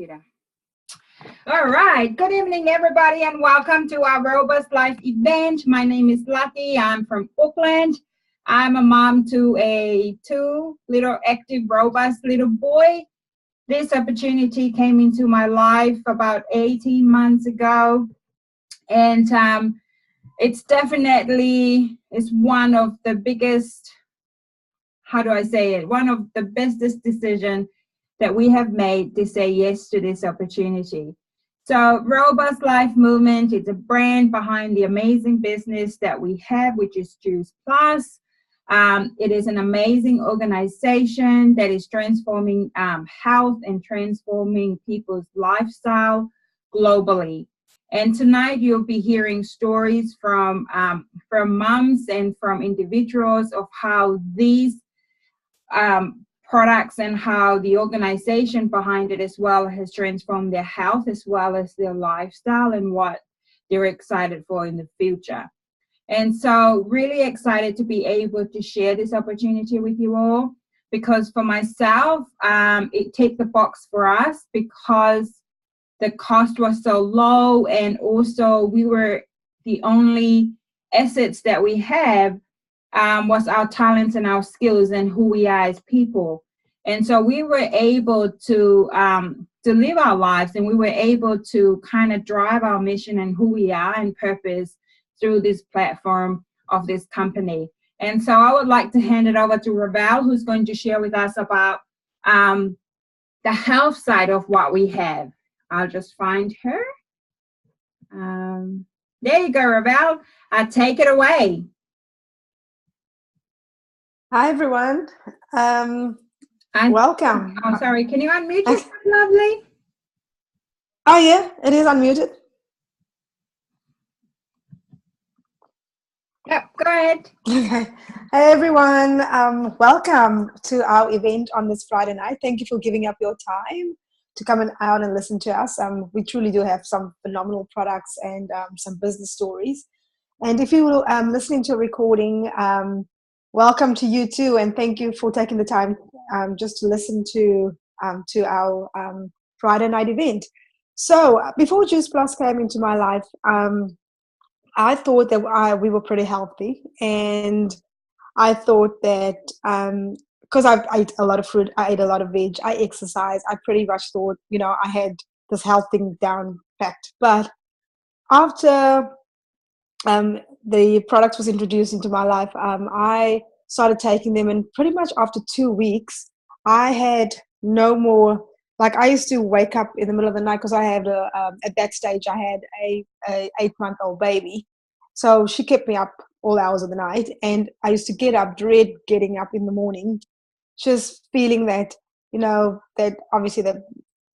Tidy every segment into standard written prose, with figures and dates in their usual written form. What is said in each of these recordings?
computer. All right. Good evening, everybody, and welcome to our Robust Life event. My name is Lucky. I'm from Auckland. I'm a mom to a 2 little active, robust little boy. This opportunity came into my life about 18 months ago. And it's definitely one of the biggest, one of the bestest decisions that we have made to say yes to this opportunity. So Robust Life Movement is a brand behind the amazing business that we have, which is Juice Plus. It is an amazing organization that is transforming health and transforming people's lifestyle globally. And tonight you'll be hearing stories from moms and from individuals of how these products and how the organization behind it as well has transformed their health as well as their lifestyle and what they're excited for in the future. And so really excited to be able to share this opportunity with you all, because for myself, it ticked the box for us because the cost was so low, and also we were the only assets that we have was our talents and our skills and who we are as people. And so we were able to live our lives, and we were able to kind of drive our mission and who we are and purpose through this platform of this company. And so I would like to hand it over to Ravel, who's going to share with us about the health side of what we have. I'll just find her. There you go, Ravel. Take it away. Hi, everyone. Welcome. Oh, sorry. Can you unmute yourself, lovely? Oh, yeah, it is unmuted. Yep, go ahead. Okay. Hey, everyone. Welcome to our event on this Friday night. Thank you for giving up your time to come out and listen to us. We truly do have some phenomenal products and some business stories. And if you're listening to a recording, welcome to you too, and thank you for taking the time just to listen to our Friday night event. So before Juice Plus came into my life, I thought that we were pretty healthy, and I thought that because I ate a lot of fruit, I ate a lot of veg, I exercise, I pretty much thought, I had this health thing down packed. But after the product was introduced into my life, I started taking them, and pretty much after 2 weeks, I had no more. Like, I used to wake up in the middle of the night because I had at that stage I had a 8-month-old baby, so she kept me up all hours of the night, and I used to dread getting up in the morning, just feeling that that obviously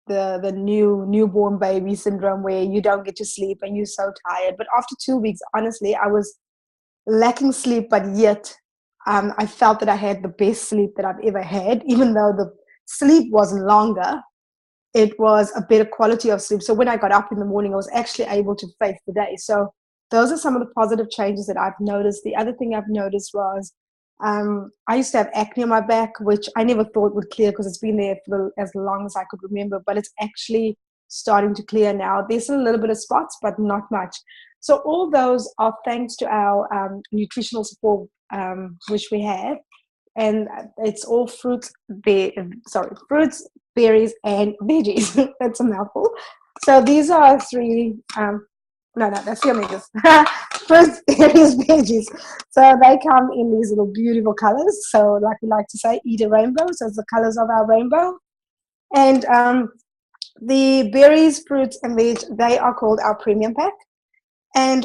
the newborn baby syndrome, where you don't get to sleep and you're so tired. But after 2 weeks, honestly, I was lacking sleep, but yet I felt that I had the best sleep that I've ever had. Even though the sleep wasn't longer, it was a better quality of sleep. So when I got up in the morning, I was actually able to face the day. So those are some of the positive changes that I've noticed. The other thing I've noticed was I used to have acne on my back, which I never thought would clear because it's been there for as long as I could remember, but it's actually starting to clear now. There's a little bit of spots, but not much. So all those are thanks to our nutritional support, which we have. And it's all fruits, berries, berries, and veggies. That's a mouthful. So these are three, that's the omegas. Fruits, berries, veggies. So they come in these little beautiful colors. So like we like to say, eat a rainbow. So it's the colors of our rainbow. And the berries, fruits, and veg, they are called our premium pack. And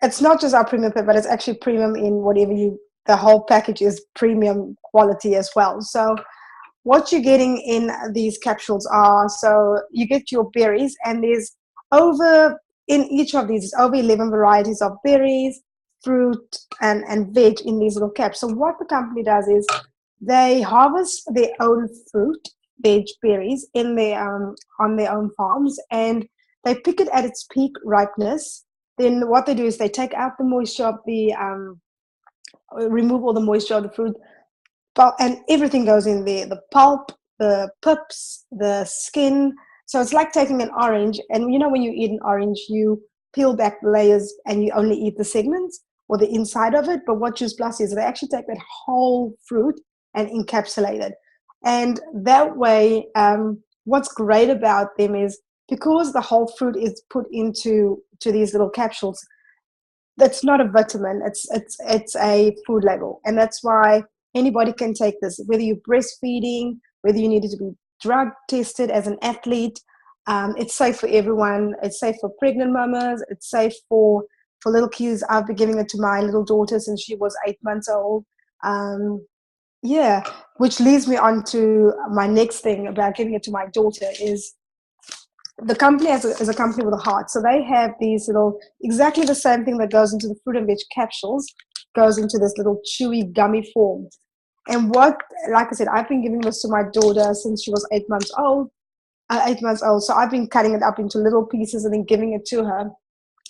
it's not just our premium pack, but it's actually premium in whatever the whole package is premium quality as well. So what you're getting in these capsules are, so you get your berries, and there's in each of these, over 11 varieties of berries, fruit, and veg in these little caps. So what the company does is they harvest their own fruit, veg, berries on their own farms, and they pick it at its peak ripeness. Then what they do is they take out the moisture of remove all the moisture of the fruit, and everything goes in there: the pulp, the pips, the skin, So it's like taking an orange, and you know when you eat an orange, you peel back the layers and you only eat the segments or the inside of it. But what Juice Plus is, they actually take that whole fruit and encapsulate it. And that way, what's great about them is because the whole fruit is put into these little capsules, that's not a vitamin, it's a food label. And that's why anybody can take this, whether you're breastfeeding, whether you needed to be drug tested as an athlete. It's safe for everyone. It's safe for pregnant mamas. It's safe for little kids. I've been giving it to my little daughter since she was 8 months old. Yeah, which leads me on to my next thing about giving it to my daughter is the company is a company with a heart. So they have these little, exactly the same thing that goes into the fruit and veg capsules, goes into this little chewy gummy form. And what, like I said, I've been giving this to my daughter since she was 8 months old. 8 months old. So I've been cutting it up into little pieces and then giving it to her.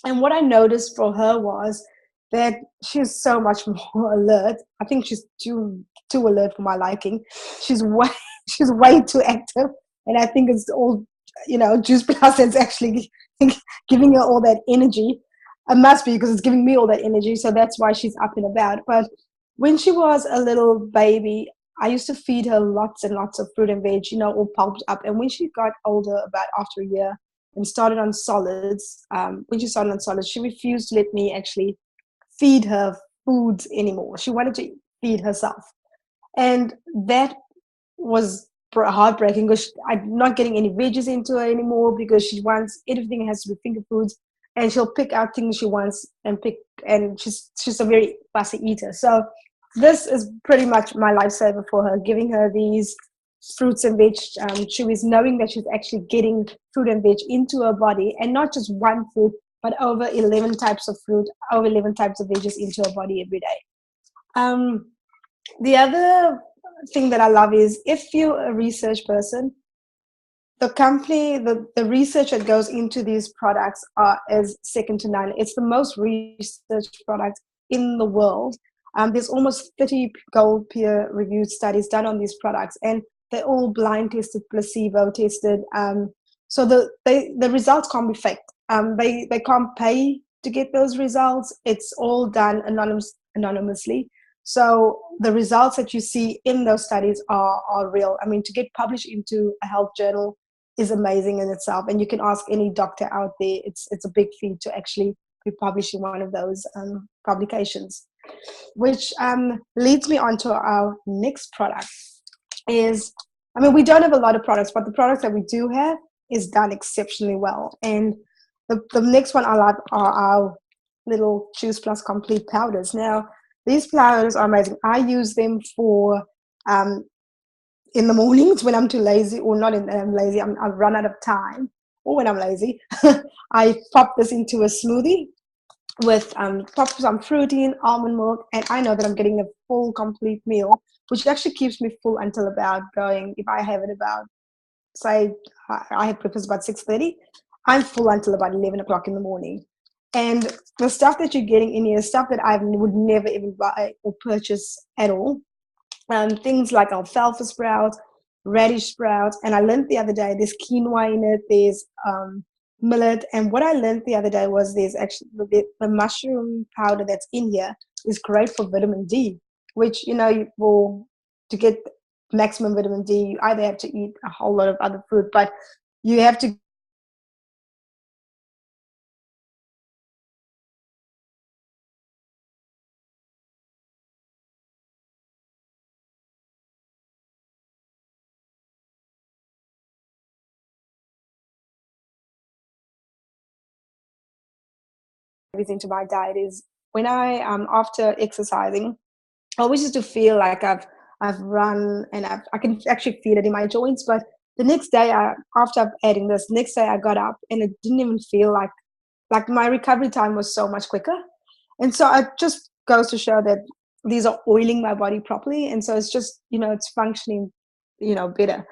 And what I noticed for her was that she's so much more alert. I think she's too alert for my liking. She's way she's way too active, and I think it's all, Juice Plus that's actually giving her all that energy. It must be because it's giving me all that energy, so that's why she's up and about. But when she was a little baby, I used to feed her lots and lots of fruit and veg, all pulped up. And when she got older, about after a year, and started on solids, she refused to let me actually feed her foods anymore. She wanted to feed herself. And that was heartbreaking because I'm not getting any veggies into her anymore because she wants everything has to be finger foods, and she'll pick out things she wants and pick, and she's a very fussy eater. So this is pretty much my lifesaver for her, giving her these fruits and veg chewies, knowing that she's actually getting fruit and veg into her body, and not just one fruit, but over 11 types of fruit, over 11 types of veggies into her body every day. The other thing that I love is, if you're a research person, the company, the research that goes into these products is second to none. It's the most researched product in the world. There's almost 30 gold peer-reviewed studies done on these products, and they're all blind tested, placebo tested. So the results can't be faked. They can't pay to get those results. It's all done anonymously. So the results that you see in those studies are real. I mean, to get published into a health journal is amazing in itself. And you can ask any doctor out there. It's a big feat to actually be published in one of those publications. Which leads me on to our next product. We don't have a lot of products, but the products that we do have is done exceptionally well. And the next one I like are our little Juice Plus Complete powders. Now, these powders are amazing. I use them for in the mornings when I'm too lazy, or not in I'm lazy, I've run out of time, or when I'm lazy. I pop this into a smoothie with pop some fruit in, almond milk, and I know that I'm getting a full complete meal, which actually keeps me full until about if I have it about, say, I have breakfast about 6:30, I'm full until about 11 o'clock in the morning. And the stuff that you're getting in here is stuff that I would never even buy or purchase at all. Things like alfalfa sprouts, radish sprouts, and I learned the other day there's quinoa in it, there's millet. And what I learned the other day was there's actually the mushroom powder that's in here is great for vitamin D, which, to get maximum vitamin D, you either have to eat a whole lot of other fruit, but you have to everything to my diet is when I after exercising, I always used to feel like I've run and I can actually feel it in my joints. But the next day, after adding this, next day I got up and it didn't even feel like my recovery time was so much quicker. And so it just goes to show that these are oiling my body properly, and so it's just it's functioning better.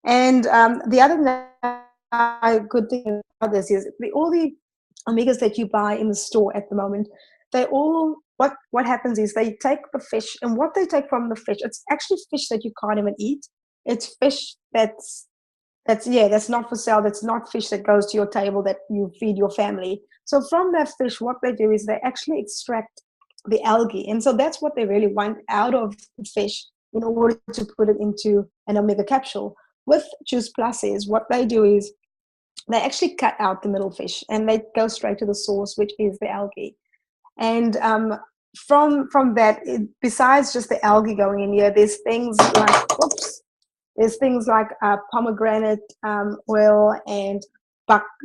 And the other good thing about this is all the omegas that you buy in the store at the moment, they all what happens is they take the fish, and what they take from the fish, it's actually fish that you can't even eat. It's fish that's that's not for sale. That's not fish that goes to your table that you feed your family. So from that fish, what they do is they actually extract the algae, and so that's what they really want out of the fish in order to put it into an omega capsule. With Juice Plus, is what they do is they actually cut out the middle fish and they go straight to the source, which is the algae. And from that, besides just the algae going in here, there's things like pomegranate oil and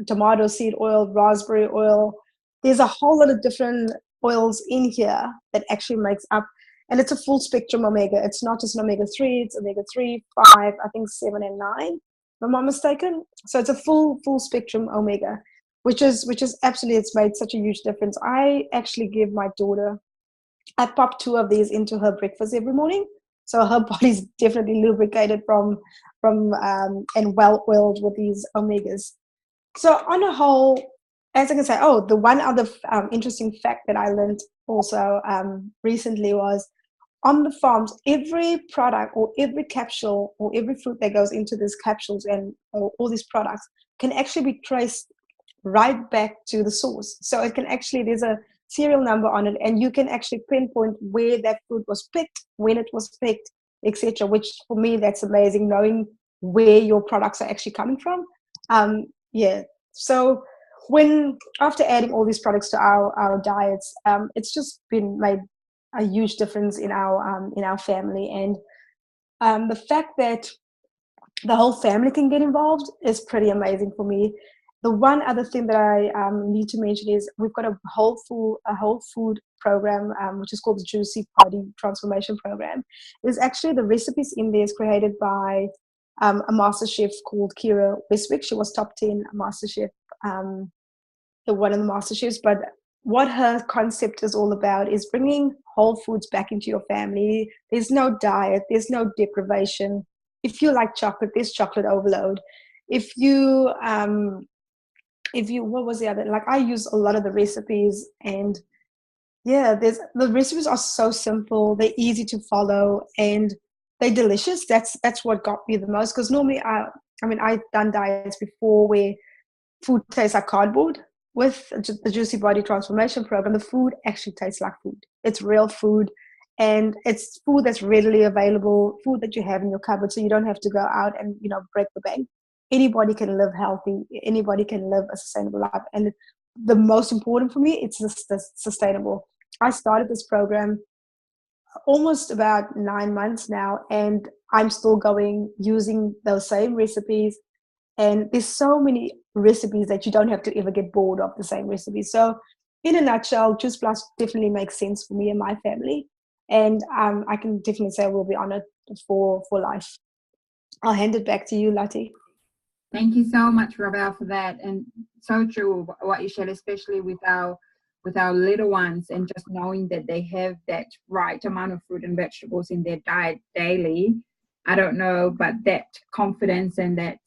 tomato seed oil, raspberry oil. There's a whole lot of different oils in here that actually makes up, and it's a full spectrum omega. It's not just an omega-3, it's omega-3, 5, I think 7 and 9, if I'm not mistaken. So it's a full spectrum omega, which is absolutely, it's made such a huge difference. I actually give my daughter, I pop 2 of these into her breakfast every morning. So her body's definitely lubricated from and well oiled with these omegas. So on a whole, as I can say, the one other interesting fact that I learned also recently was, on the farms, every product or every capsule or every fruit that goes into these capsules and all these products can actually be traced right back to the source. So it can actually, there's a serial number on it, and you can actually pinpoint where that fruit was picked, when it was picked, etc. Which for me, that's amazing, knowing where your products are actually coming from. So when, after adding all these products to our diets, it's just been made a huge difference in our family. And the fact that the whole family can get involved is pretty amazing for me. The one other thing that I need to mention is we've got a whole food program, which is called the Juicy Body Transformation Program. There's actually, the recipes in there is created by a master chef called Kira Westwick. She was top 10 master chef, one of the master chefs. But what her concept is all about is bringing whole foods back into your family. There's no diet, there's no deprivation. If you like chocolate, there's chocolate overload. If you what was the other, like, I use a lot of the recipes, and the recipes are so simple, they're easy to follow, and they're delicious. That's what got me the most, because normally I've done diets before where food tastes like cardboard. With the Juicy Body Transformation Program, the food actually tastes like food. It's real food, and it's food that's readily available, food that you have in your cupboard, so you don't have to go out and break the bank. Anybody can live healthy. Anybody can live a sustainable life. And the most important for me, it's sustainable. I started this program almost about 9 months now, and I'm still going, using those same recipes. And there's so many recipes that you don't have to ever get bored of the same recipes. So in a nutshell, Juice Plus definitely makes sense for me and my family. And I can definitely say we'll be on it for life. I'll hand it back to you, Lati. Thank you so much, Robel, for that. And so true what you shared, especially with our little ones, and just knowing that they have that right amount of fruit and vegetables in their diet daily. I don't know, but that confidence and that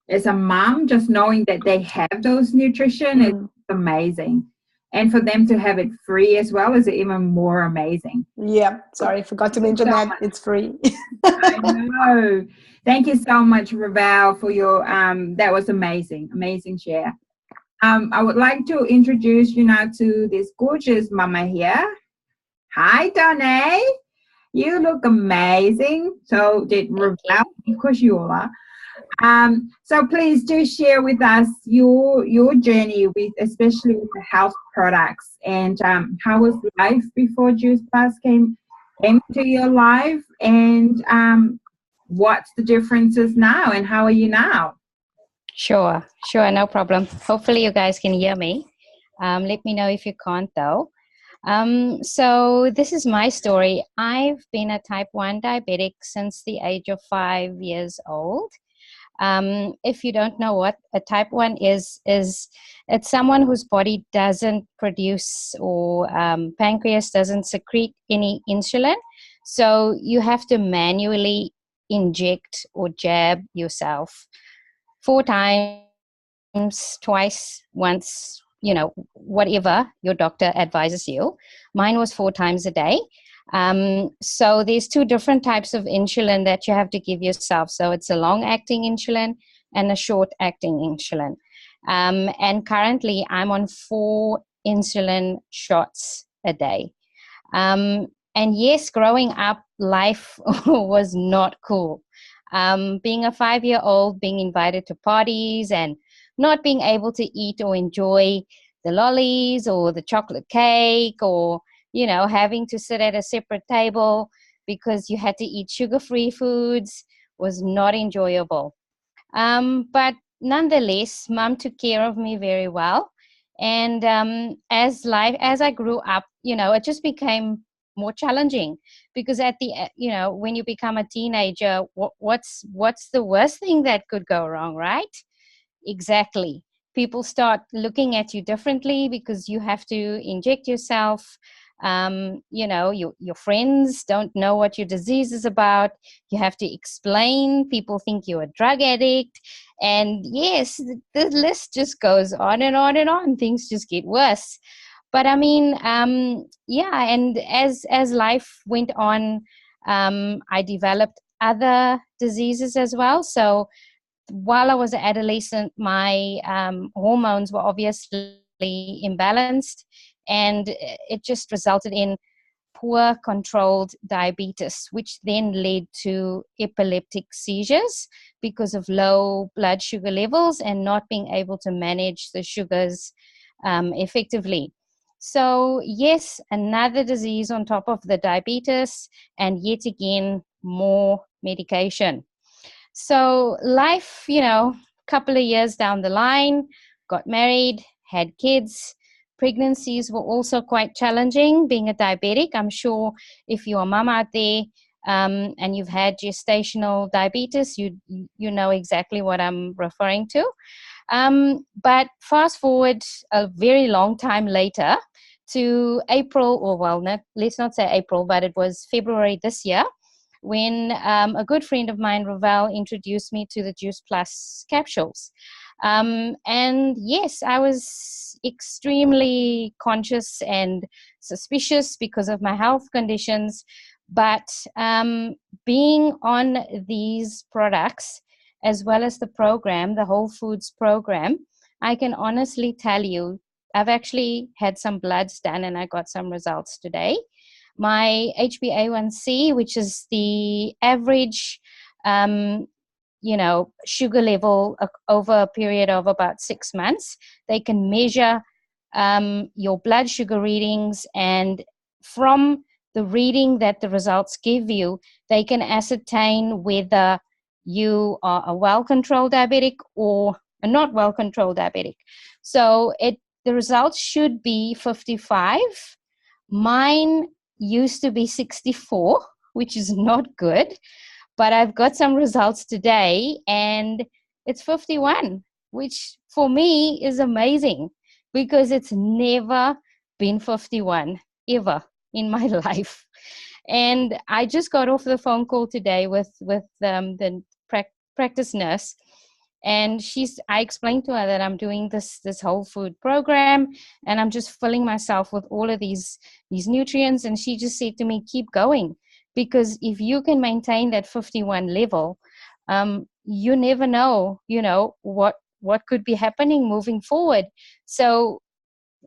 as a mom, just knowing that they have those nutrition is amazing. And for them to have it free as well is even more amazing. Yeah, sorry, forgot to mention that. It's free. I know. Thank you so much, Robel, for your that was amazing share. I would like to introduce you now to this gorgeous mama here. Hi, Donne. You look amazing. So did Robel, of course you are. So please do share with us your journey with, especially with the health products, and how was life before Juice Plus came into your life, and what's the differences now, and how are you now? Sure, no problem. Hopefully you guys can hear me. Let me know if you can't though. So this is my story. I've been a type 1 diabetic since the age of 5 years old. If you don't know what a type 1 is it's someone whose body doesn't produce, or pancreas doesn't secrete any insulin. So you have to manually inject or jab yourself 4 times, twice, once, whatever your doctor advises you. Mine was 4 times a day. So there's two different types of insulin that you have to give yourself. So it's a long-acting insulin and a short-acting insulin. And currently I'm on 4 insulin shots a day. And yes, growing up, life was not cool. Being a 5-year-old, being invited to parties and not being able to eat or enjoy the lollies or the chocolate cake, or, you know, having to sit at a separate table because you had to eat sugar-free foods was not enjoyable. But nonetheless, mom took care of me very well. And as I grew up, you know, it just became more challenging, because you know, when you become a teenager, what's the worst thing that could go wrong, right? Exactly. People start looking at you differently because you have to inject yourself. You know, your friends don't know what your disease is about. You have to explain. People think you're a drug addict. And yes, the list just goes on and on and on. Things just get worse. But I mean, yeah, and as life went on, I developed other diseases as well. So while I was an adolescent, my hormones were obviously imbalanced, and it just resulted in poor controlled diabetes, which then led to epileptic seizures because of low blood sugar levels and not being able to manage the sugars effectively. So yes, another disease on top of the diabetes, and yet again, more medication. So life, you know, a couple of years down the line, got married, had kids. Pregnancies were also quite challenging, being a diabetic. I'm sure if you're a mom out there and you've had gestational diabetes, you know exactly what I'm referring to. But fast forward a very long time later to April, or well, let's not say April, but it was February this year, when a good friend of mine, Ravel, introduced me to the Juice Plus capsules. And yes, I was extremely conscious and suspicious because of my health conditions. But being on these products, as well as the program, the Whole Foods program, I can honestly tell you, I've actually had some bloods done and I got some results today. My HbA1c, which is the average, you know, sugar level over a period of about 6 months, they can measure your blood sugar readings, and from the reading that the results give you, they can ascertain whether you are a well-controlled diabetic or a not well-controlled diabetic. So the results should be 55. Mine used to be 64, which is not good, but I've got some results today and it's 51, which for me is amazing because it's never been 51 ever in my life. And I just got off the phone call today with the practice nurse, and I explained to her that I'm doing this whole food program and I'm just filling myself with all of these nutrients. And she just said to me, keep going, because if you can maintain that 51 level, you never know, you know, what could be happening moving forward. So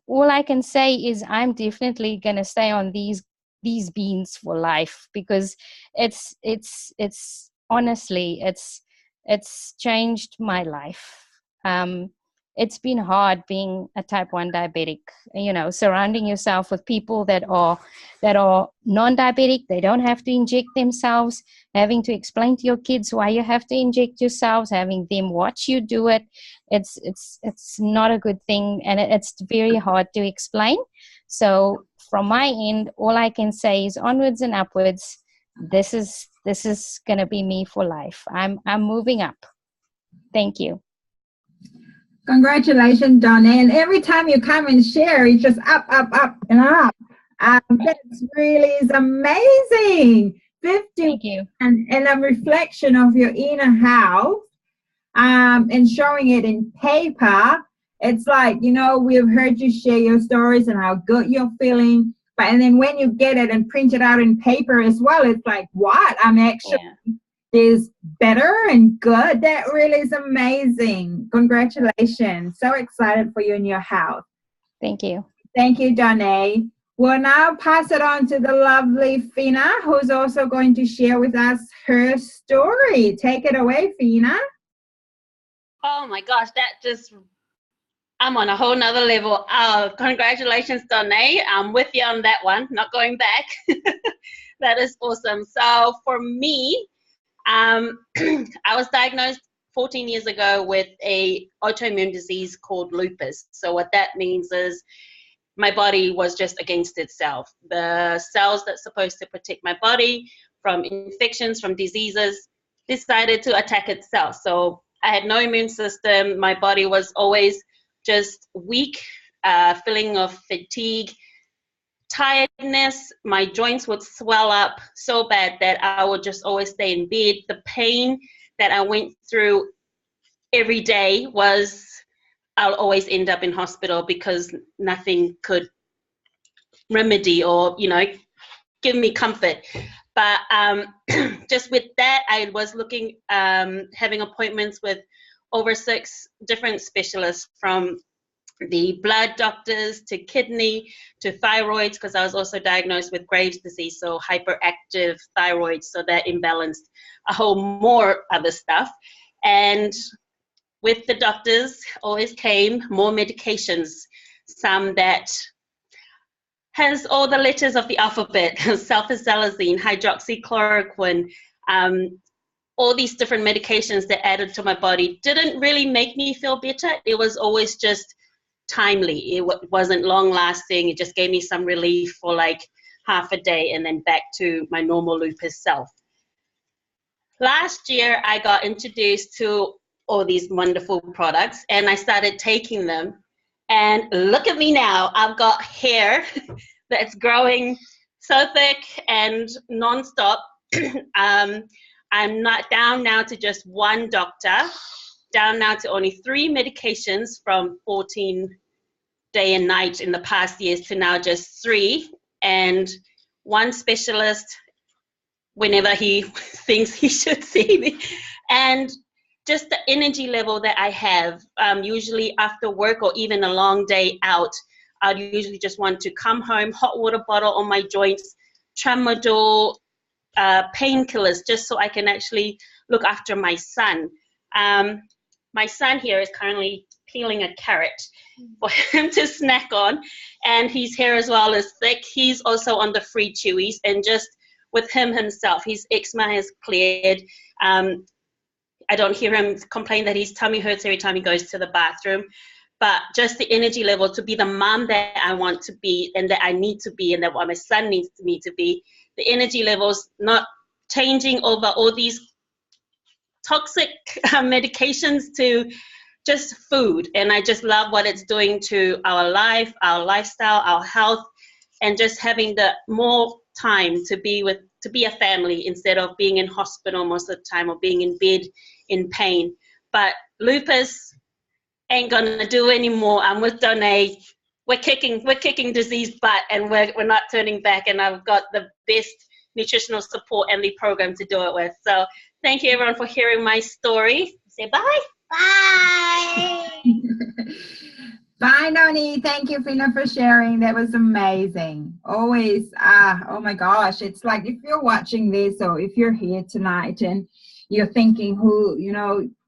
all I can say is I'm definitely going to stay on these beans for life, because it's honestly, it's changed my life. It's been hard being a type 1 diabetic, you know, surrounding yourself with people that are non-diabetic. They don't have to inject themselves, having to explain to your kids why you have to inject yourselves, having them watch you do it. It's not a good thing, and it's very hard to explain. So from my end, all I can say is onwards and upwards. This is going to be me for life. I'm moving up. Thank you. Congratulations, Donne. And every time you come and share, it's just up, and up. That really is amazing. 50. Thank you. And a reflection of your inner health, and showing it in paper. It's like, you know, we've heard you share your stories and how good you're feeling, But and then when you get it and print it out in paper as well, it's like, what? I'm actually is better and good. That really is amazing. Congratulations. So excited for you and your health. Thank you. Thank you, Donne. We'll now pass it on to the lovely Fina, who's also going to share with us her story. Take it away, Fina. Oh my gosh, I'm on a whole nother level. Congratulations, Donne. I'm with you on that one, not going back. That is awesome. So for me, I was diagnosed 14 years ago with a autoimmune disease called lupus. So what that means is my body was just against itself. The cells that's supposed to protect my body from infections, from diseases, decided to attack itself. So I had no immune system. My body was always just weak, feeling of fatigue, tiredness. My joints would swell up so bad that I would just always stay in bed. The pain that I went through every day was, I'll always end up in hospital because nothing could remedy or, give me comfort. But just with that, I was looking, having appointments with over 6 different specialists, from the blood doctors to kidney to thyroids, because I was also diagnosed with Graves' disease, so hyperactive thyroid, so that imbalanced a whole more other stuff. And with the doctors always came more medications, some that has all the letters of the alphabet, sulfasalazine, hydroxychloroquine, all these different medications that added to my body didn't really make me feel better. It was always just timely. It wasn't long lasting. It just gave me some relief for like half a day and then back to my normal lupus self. Last year, I got introduced to all these wonderful products and I started taking them. And look at me now. I've got hair that's growing so thick and nonstop. I'm not down now to just one doctor, down now to only 3 medications from 14 day and night in the past years to now just 3, and 1 specialist whenever he thinks he should see me. And just the energy level that I have, usually after work or even a long day out, I'd usually just want to come home, hot water bottle on my joints, tramadol, painkillers, just so I can actually look after my son. My son here is currently peeling a carrot for him to snack on, and his hair as well is thick. He's also on the free chewies, and just with him himself, his eczema has cleared. I don't hear him complain that his tummy hurts every time he goes to the bathroom. But just the energy level to be the mom that I want to be and that I need to be and that what my son needs me to be, the energy levels not changing over all these toxic medications to just food. And I just love what it's doing to our life, our lifestyle, our health, and just having the more time to be a family instead of being in hospital most of the time or being in bed in pain. But lupus ain't gonna do anymore. I'm with Donne. We're kicking disease butt, and we're not turning back. And I've got the best nutritional support and the program to do it with. So thank you everyone for hearing my story. Say bye. Bye. Bye, Donne. Thank you, Fina, for sharing. That was amazing. Always, oh my gosh. It's like if you're watching this or if you're here tonight and you're thinking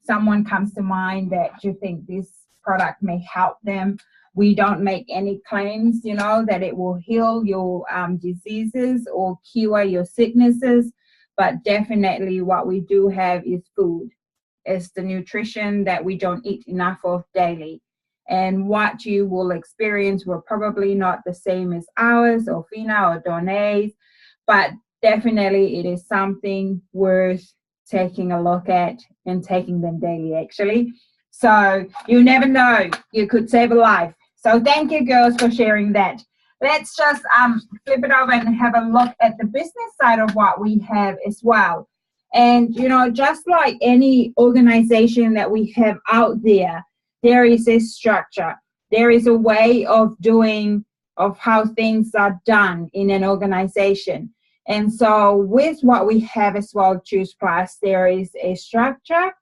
someone comes to mind that you think this product may help them. We don't make any claims, that it will heal your diseases or cure your sicknesses, but definitely what we do have is food. It's the nutrition that we don't eat enough of daily. And what you will experience will probably not the same as ours or Fina or Donne's, but definitely it is something worth taking a look at and taking them daily, actually. So you never know, you could save a life. So thank you, girls, for sharing that. Let's just flip it over and have a look at the business side of what we have as well. And, just like any organization that we have out there, there is a structure. There is a way of doing of how things are done in an organization. And so with what we have as well, Choose Plus, there is a structure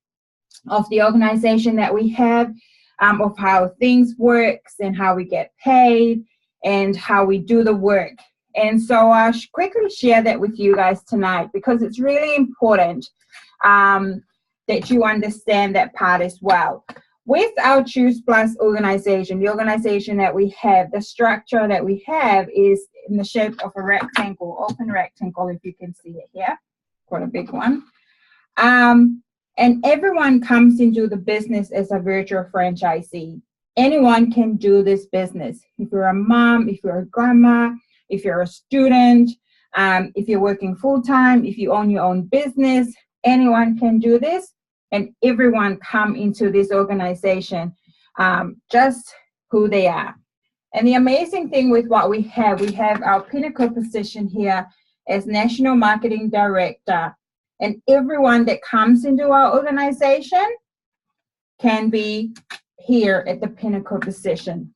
of the organization that we have, of how things works and how we get paid and how we do the work. And so I'll quickly share that with you guys tonight, because it's really important that you understand that part as well. With our Choose Plus organization, the organization that we have, the structure that we have is in the shape of a rectangle, open rectangle, if you can see it here, quite a big one. And everyone comes into the business as a virtual franchisee. Anyone can do this business. If you're a mom, if you're a grandma, if you're a student, if you're working full-time, if you own your own business, anyone can do this. And everyone come into this organization just who they are. And the amazing thing with what we have our pinnacle position here as National Marketing Director. And everyone that comes into our organization can be here at the pinnacle position.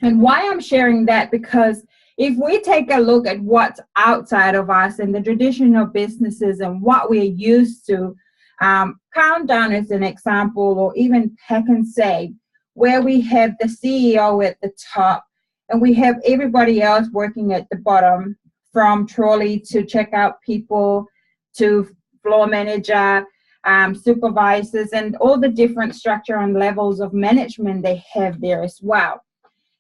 And why I'm sharing that, because if we take a look at what's outside of us and the traditional businesses and what we're used to, Countdown as an example, or even Pack and Save, where we have the CEO at the top and we have everybody else working at the bottom, from trolley to checkout people to floor manager, supervisors, and all the different structure and levels of management they have there as well.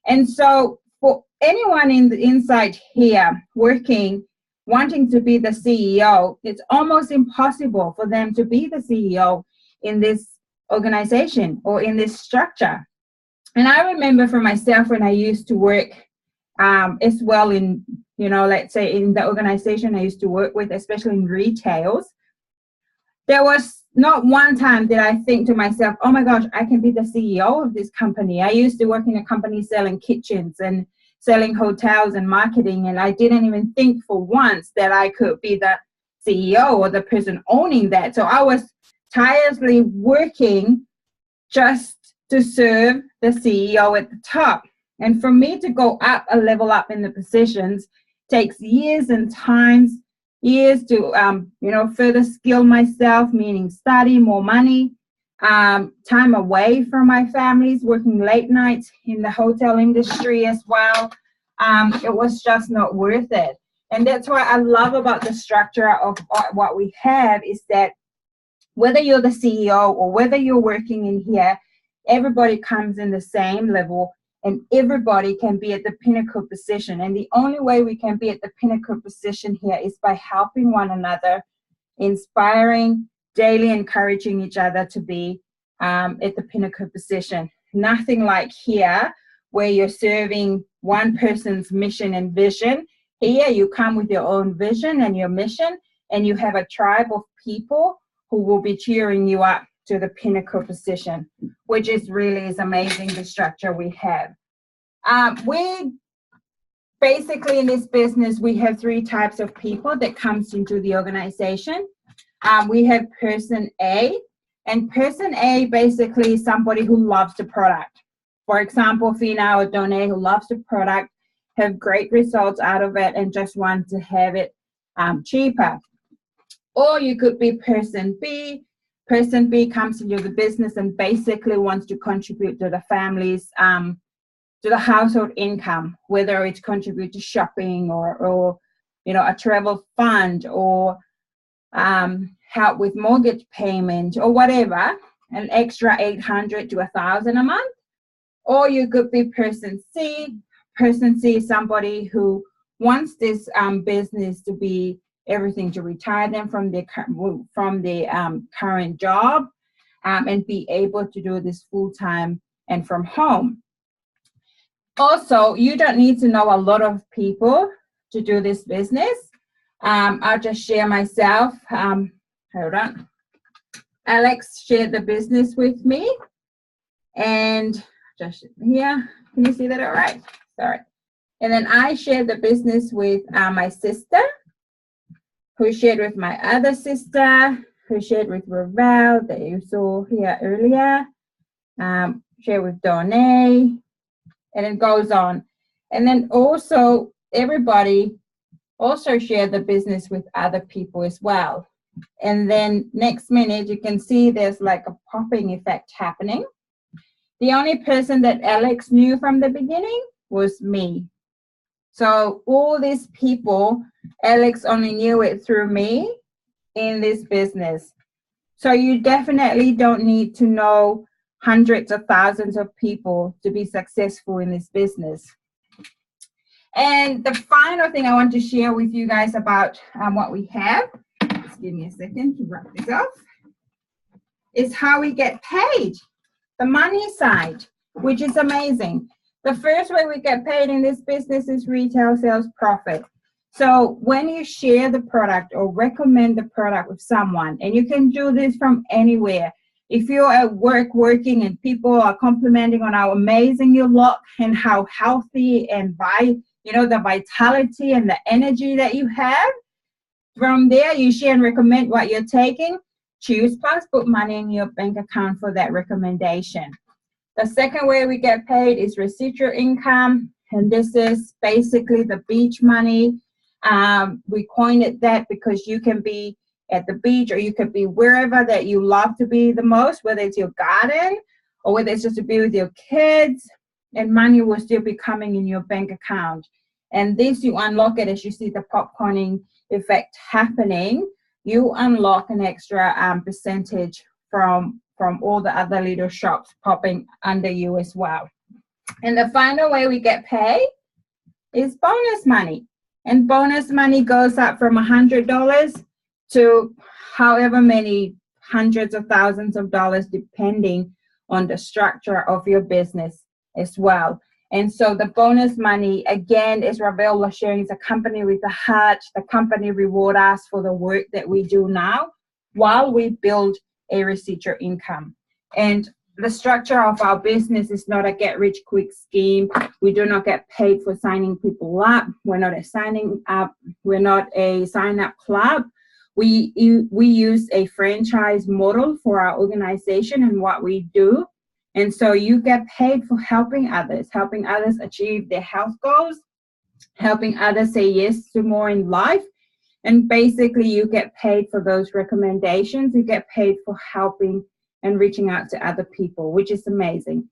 And so for anyone in the inside here working, wanting to be the CEO, it's almost impossible for them to be the CEO in this organization or in this structure. And I remember for myself when I used to work as well in, let's say in the organization I used to work with, especially in retails, there was not one time that I think to myself, oh my gosh, I can be the CEO of this company. I used to work in a company selling kitchens and selling hotels and marketing, and I didn't even think for once that I could be the CEO or the person owning that. So I was tirelessly working just to serve the CEO at the top. And for me to go up a level up in the positions takes years and years to further skill myself, meaning study, more money, time away from my families, working late nights in the hotel industry as well. It was just not worth it. And that's what I love about the structure of what we have, is that whether you're the CEO or whether you're working in here, everybody comes in the same level and everybody can be at the pinnacle position. And the only way we can be at the pinnacle position here is by helping one another, inspiring, daily encouraging each other to be at the pinnacle position. Nothing like here where you're serving one person's mission and vision. Here you come with your own vision and your mission, and you have a tribe of people who will be cheering you up to the pinnacle position, which is amazing, the structure we have. We basically in this business, we have 3 types of people that comes into the organization. We have person A, and person A basically is somebody who loves the product. For example, Fina or Donne, who loves the product, have great results out of it and just want to have it cheaper. Or you could be person B. Person B comes into the business and basically wants to contribute to the family's, to the household income, whether it's contribute to shopping or a travel fund, or help with mortgage payment or whatever, an extra $800 to $1,000 a month. Or you could be person C. Person C is somebody who wants this business to be everything, to retire them from their current job and be able to do this full-time and from home. Also, you don't need to know a lot of people to do this business. I'll just share myself. Hold on. Alex shared the business with me, and just here, can you see that all right? Sorry. And then I shared the business with my sister, who shared with my other sister, who shared with Ravel that you saw here earlier, shared with Donne, and it goes on. And then also everybody also share the business with other people as well. And then next minute, you can see there's like a popping effect happening. The only person that Alex knew from the beginning was me. So all these people, Alex only knew it through me in this business. So you definitely don't need to know hundreds of thousands of people to be successful in this business. And the final thing I want to share with you guys about what we have, just give me a second to wrap this up, is how we get paid, the money side, which is amazing. The first way we get paid in this business is retail sales profit. So when you share the product or recommend the product with someone, and you can do this from anywhere. If you're at work working and people are complimenting on how amazing you look and how healthy and the vitality and the energy that you have, from there you share and recommend what you're taking. Choose plus put money in your bank account for that recommendation. The second way we get paid is residual income, and this is basically the beach money. We coined it that because you can be at the beach or you could be wherever that you love to be the most, whether it's your garden or whether it's just to be with your kids, and money will still be coming in your bank account. And this, you unlock it as you see the popcorning effect happening. You unlock an extra percentage from all the other little shops popping under you as well. And the final way we get paid is bonus money. And bonus money goes up from $100 to however many hundreds of thousands of dollars, depending on the structure of your business as well. And so the bonus money, again, is Ravel sharing, is a company with a heart. The company reward us for the work that we do now while we build a residual income. And the structure of our business is not a get-rich-quick scheme. We do not get paid for signing people up. We're not a sign-up club. We use a franchise model for our organization and what we do. And so you get paid for helping others achieve their health goals, helping others say yes to more in life. And basically you get paid for those recommendations. You get paid for helping and reaching out to other people, which is amazing.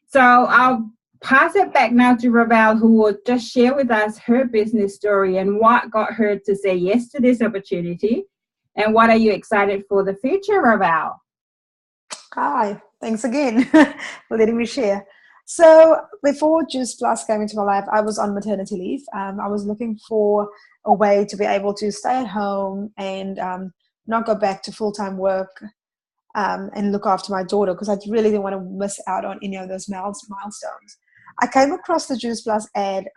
So I'll pass it back now to Ravel, who will just share with us her business story and what got her to say yes to this opportunity. And what are you excited for the future, Ravel? Hi, thanks again for letting me share. So before Juice Plus came into my life, I was on maternity leave. I was looking for a way to be able to stay at home and not go back to full-time work and look after my daughter, because I really didn't want to miss out on any of those milestones. I came across the Juice Plus ad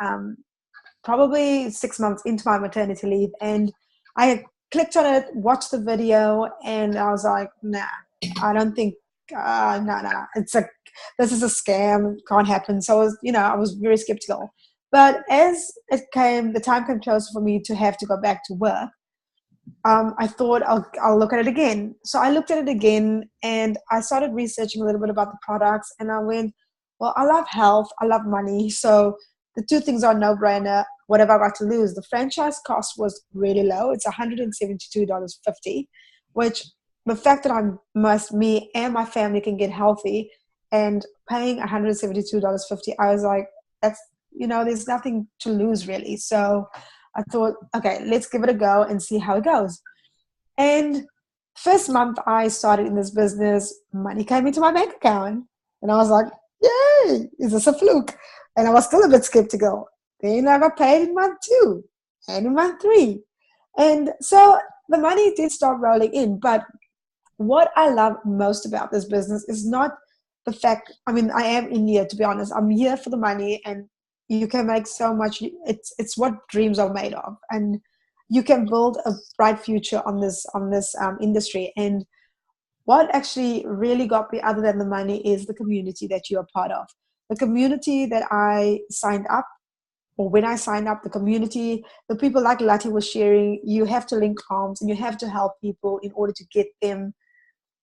probably 6 months into my maternity leave, and I clicked on it, watched the video, and I was like, nah, I don't think, no, this is a scam, it can't happen. So I was very skeptical. But as the time came closer for me to have to go back to work, I thought I'll look at it again. So I looked at it again and I started researching a little bit about the products, and I went, well, I love health, I love money. So the two things are no-brainer. What have I got to lose? The franchise cost was really low. It's $172.50, which the fact that me and my family can get healthy, and paying $172.50, I was like, there's nothing to lose really. So I thought, okay, let's give it a go and see how it goes. And first month I started in this business, money came into my bank account, and I was like, yay, is this a fluke? And I was still a bit skeptical. Then I got paid in month 2 and in month 3. And so the money did start rolling in. But what I love most about this business is not the fact, I am in here, to be honest. I'm here for the money, and you can make so much. It's what dreams are made of, and you can build a bright future on this industry. And what actually really got me, other than the money, is the community that you are part of. The community that I signed up, or when I signed up, the community, the people like Lati was sharing, you have to link arms and you have to help people in order to get them,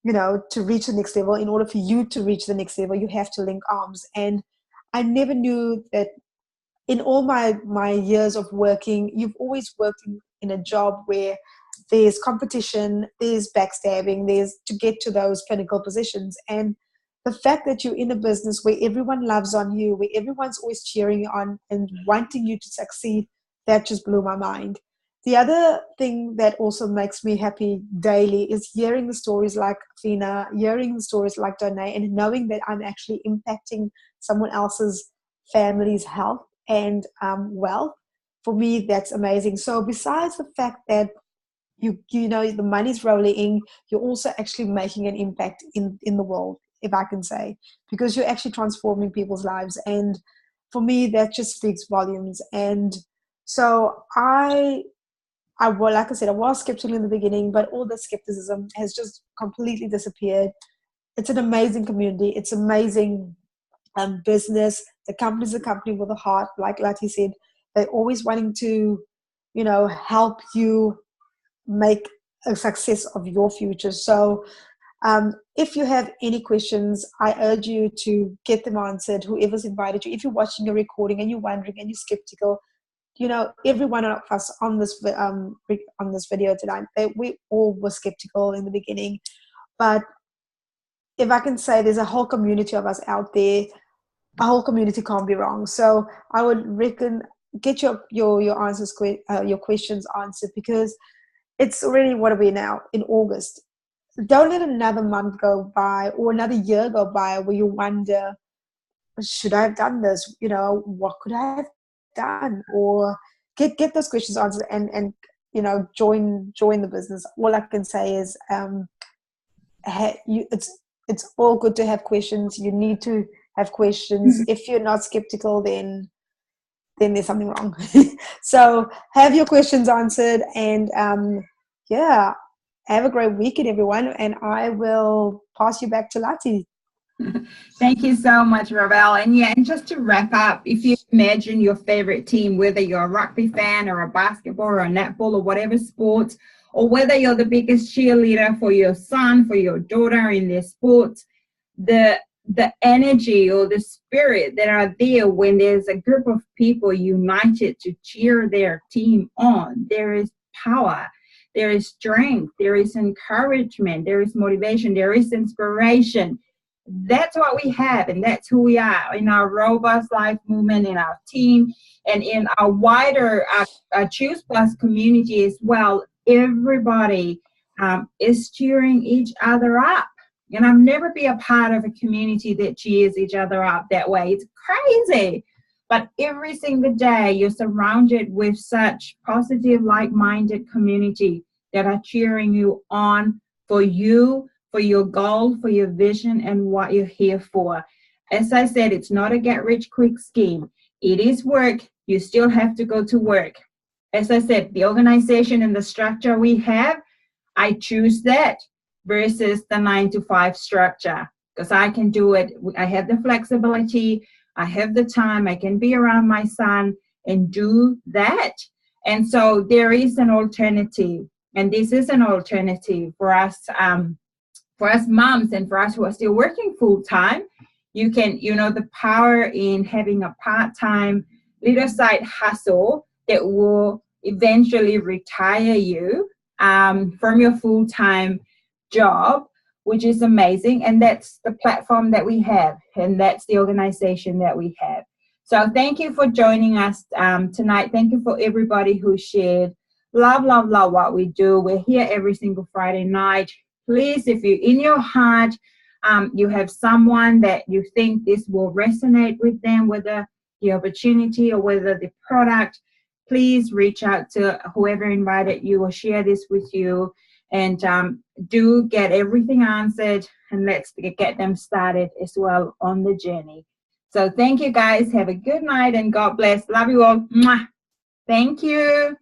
to reach the next level. In order for you to reach the next level, you have to link arms. And I never knew that in all my years of working, you've always worked in a job where there's competition, there's backstabbing, there's to get to those pinnacle positions. And the fact that you're in a business where everyone loves on you, where everyone's always cheering you on and wanting you to succeed, that just blew my mind. The other thing that also makes me happy daily is hearing the stories like Fina, hearing the stories like Donne, and knowing that I'm actually impacting someone else's family's health and wealth. For me, that's amazing. So besides the fact that you know the money's rolling in, you're also actually making an impact in the world, if I can say, because you're actually transforming people's lives. And for me, that just speaks volumes. And so well, like I said, I was skeptical in the beginning, but all the skepticism has just completely disappeared. It's an amazing community. It's amazing business. The company's a company with a heart, like he said. They're always wanting to, help you make a success of your future. So if you have any questions, I urge you to get them answered, whoever's invited you. If you're watching a recording and you're wondering and you're skeptical, every one of us on this video tonight, we all were skeptical in the beginning. But if I can say, there's a whole community of us out there. A whole community can't be wrong. So I would reckon get your answers, your questions answered, because it's already, what are we now, in August. Don't let another month go by or another year go by where you wonder, should I have done this? What could I have done? Or get those questions answered and join the business. All I can say is it's all good to have questions. You need to have questions. If you're not skeptical, then there's something wrong. So have your questions answered, and have a great weekend, everyone. And I will pass you back to Lati. Thank you so much, Ravel. And just to wrap up, if you imagine your favorite team, whether you're a rugby fan or a basketball or a netball or whatever sport, or whether you're the biggest cheerleader for your son, for your daughter in their sports, the energy or the spirit that are there when there's a group of people united to cheer their team on, there is power, there is strength, there is encouragement, there is motivation, there is inspiration. That's what we have, and that's who we are in our Robust Life movement, in our team, and in our wider Choose Plus community as well. Everybody is cheering each other up. And I've never been a part of a community that cheers each other up that way. It's crazy. But every single day, you're surrounded with such positive, like-minded community that are cheering you on for you, for your goal, for your vision, and what you're here for. As I said, it's not a get-rich-quick scheme. It is work. You still have to go to work. As I said, the organization and the structure we have, I choose that versus the 9-to-5 structure, because I can do it. I have the flexibility. I have the time. I can be around my son and do that. And so there is an alternative, and this is an alternative for us moms, and for us who are still working full time. You can, the power in having a part-time little side hustle that will eventually retire you from your full-time job, which is amazing. And that's the platform that we have, and that's the organization that we have. So thank you for joining us tonight. Thank you for everybody who shared. Love what we do. We're here every single Friday night. Please, if you in your heart you have someone that you think this will resonate with them, whether the opportunity or whether the product, please reach out to whoever invited you or share this with you. And do get everything answered, and let's get them started as well on the journey. So thank you, guys. Have a good night, and God bless. Love you all. Mwah. Thank you.